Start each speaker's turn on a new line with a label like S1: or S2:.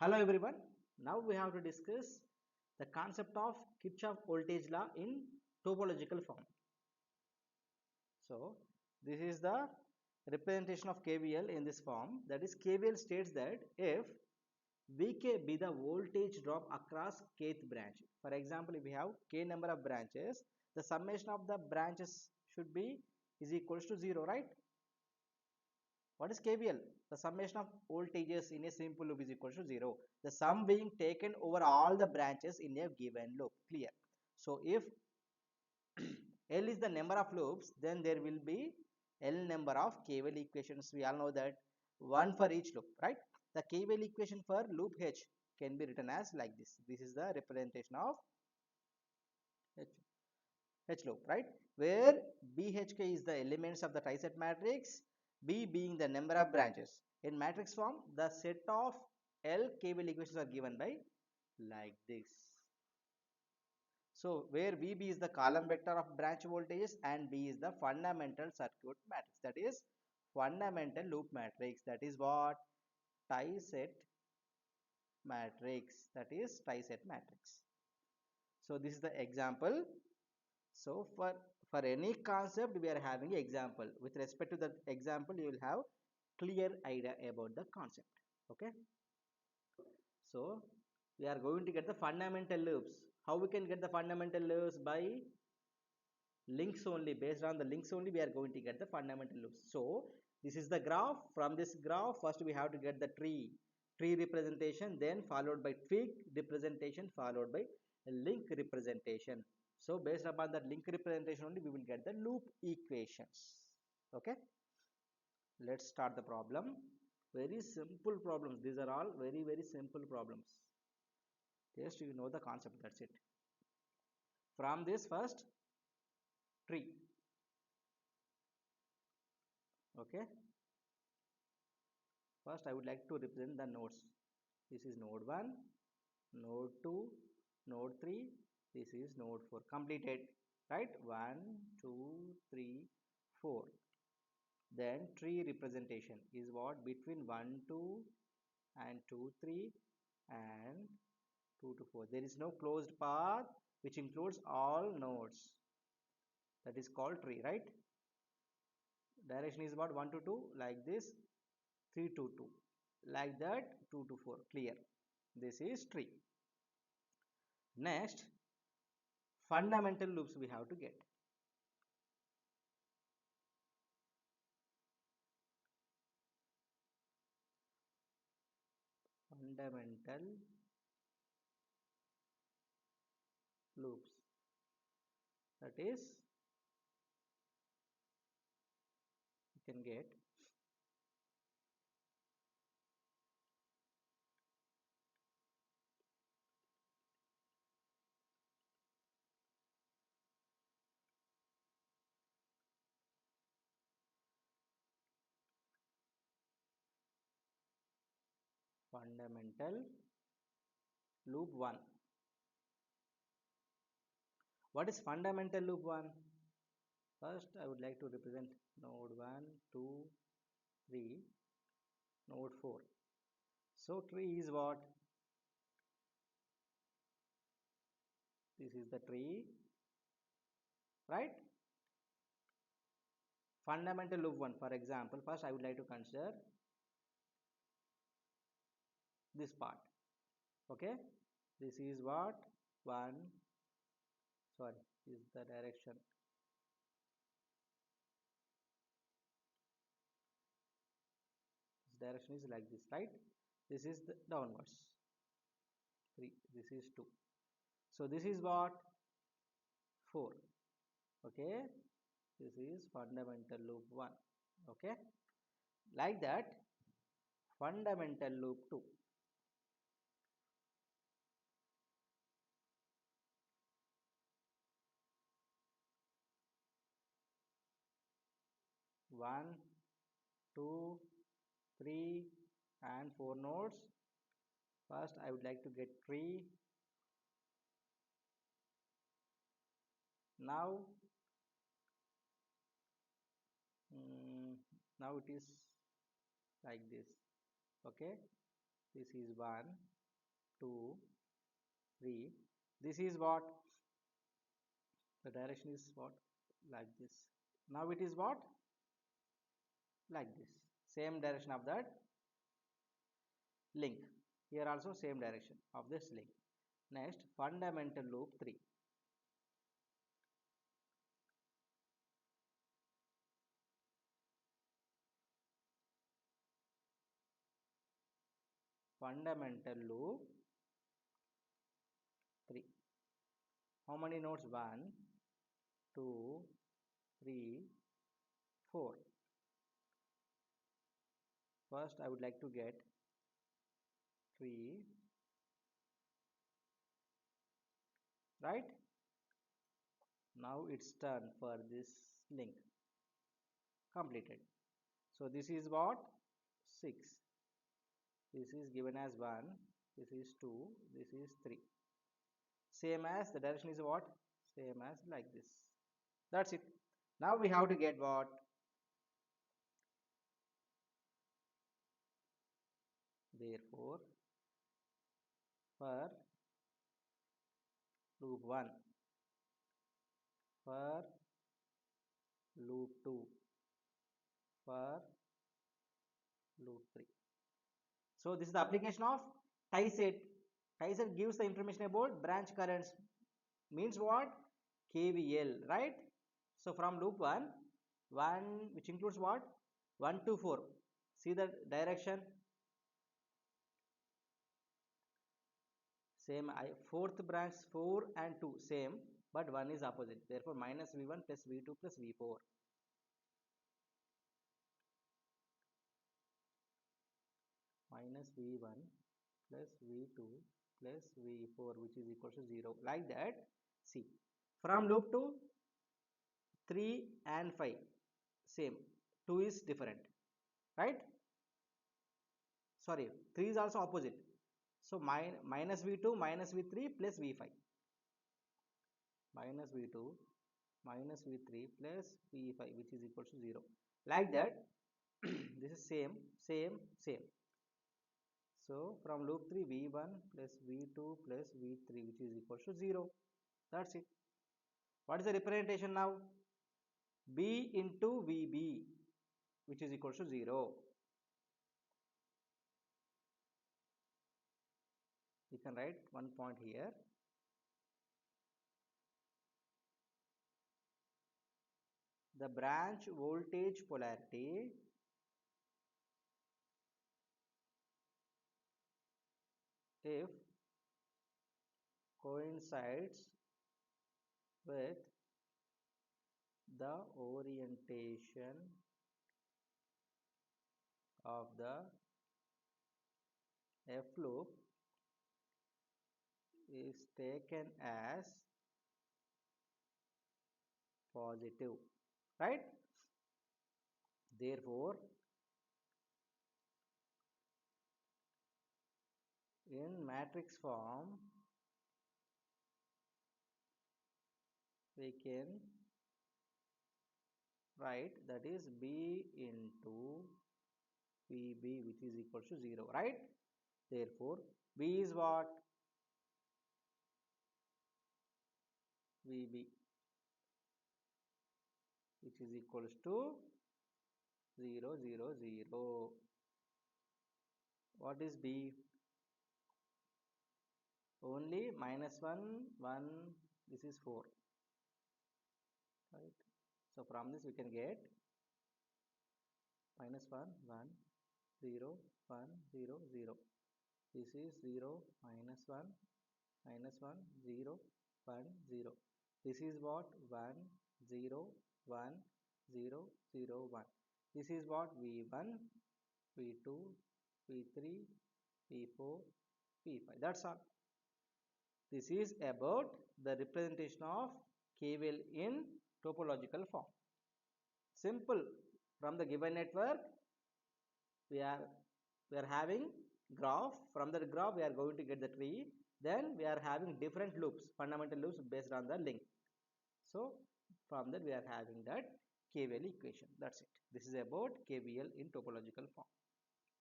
S1: Hello everyone. Now we have to discuss the concept of Kirchhoff voltage law in topological form. So this is the representation of KVL in this form. That is, KVL states that if Vk be the voltage drop across kth branch. For example, if we have k number of branches, the summation of the branches should be is equals to 0, right? What is KVL? The summation of voltages in a simple loop is equal to 0. The sum being taken over all the branches in a given loop. Clear? So if L is the number of loops, then there will be L number of KVL equations. We all know that one for each loop, right? The KVL equation for loop H can be written as like this. This is the representation of H loop, right? Where BHK is the elements of the triset matrix, B being the number of branches. In matrix form, the set of L KVL equations are given by like this. So, where VB is the column vector of branch voltages and B is the fundamental circuit matrix. That is fundamental loop matrix. That is what? Triset matrix. That is triset matrix. So, this is the example. So for any concept we are having example. With respect to the example, you will have clear idea about the concept. Okay. So we are going to get the fundamental loops. How we can get the fundamental loops? By links only. Based on the links only we are going to get the fundamental loops. So this is the graph. From this graph, first we have to get the tree representation, then followed by twig representation, followed by link representation. So based upon that link representation only we will get the loop equations. Okay, let's start the problem. Very simple problems. These are all very simple problems. Just you know the concept, that's it. From this first tree. Okay, first I would like to represent the nodes. This is node 1, node 2, node 3, this is node 4. Completed, right? 1, 2, 3, 4. Then tree representation is what? Between 1, 2 and 2, 3 and 2 to 4. There is no closed path which includes all nodes. That is called tree, right? Direction is what? 1 to 2 like this, 3 to 2 like that, 2 to 4. Clear? This is tree. Next, fundamental loops we have to get. Fundamental loops, that is you can get fundamental loop 1. What is fundamental loop 1? First I would like to represent node 1, 2, 3, node 4. So tree is what? This is the tree, right? Fundamental loop 1, for example, first I would like to consider this part. Okay, this is what? 1, sorry, is the direction. This direction is like this, right? This is the downwards. 3, this is 2. So this is what? 4. Okay, this is fundamental loop 1. Okay, like that, fundamental loop 2. One, 2, 3 and 4 nodes. First I would like to get tree. Now now it is like this. Okay, This is 1, 2, 3. This is what? The direction is what? Like this. Now it is what? Like this. Same direction of that link. Here also same direction of this link. Next, fundamental loop 3. Fundamental loop 3. How many nodes? 1, 2, 3, 4. First, I would like to get 3, right? Now it's done for this link. Completed. So this is what? 6. This is given as 1. This is 2. This is 3. Same as the direction is what? Same as like this. That's it. Now we have to get what? Therefore, for loop 1, for loop 2, for loop 3. So this is the application of tie set. Tie set gives the information about branch currents. Means what? KVL, right? So from loop 1, 1 which includes what? 1 to 4. See the direction? Same. Fourth branch 4 and 2 same, but 1 is opposite. Therefore minus V1 plus V2 plus V4. Minus V1 plus V2 plus V4 which is equal to 0. Like that. See. From loop 2, 3 and 5 same. 2 is different. Right? Sorry. 3 is also opposite. So minus V2 minus V3 plus V5. Minus V2 minus V3 plus V5 which is equal to 0. Like that. This is same, same, same. So from loop 3, V1 plus V2 plus V3 which is equal to 0. That's it. What is the representation now? B into VB which is equal to 0. We can write one point here. The branch voltage polarity if coincides with the orientation of the F loop is taken as positive, right? Therefore, in matrix form, we can write that is B into VB which is equal to 0, right? Therefore, B is what? VB which is equals to 0, 0, 0. What is B? Only minus 1, 1, this is 4, right? So from this we can get minus 1, 1, 0, 1, 0, 0. This is 0, minus 1, minus 1, 0, 1, 0. This is what? 1, 0, 1, 0, 0, 1. This is what? V1, V2, V3, V4, V5. That's all. This is about the representation of KVL in topological form. Simple. From the given network, we are having graph. From the graph, we are going to get the tree. Then we are having different loops, fundamental loops based on the link. So from that we are having that KVL equation. That's it. This is about KVL in topological form.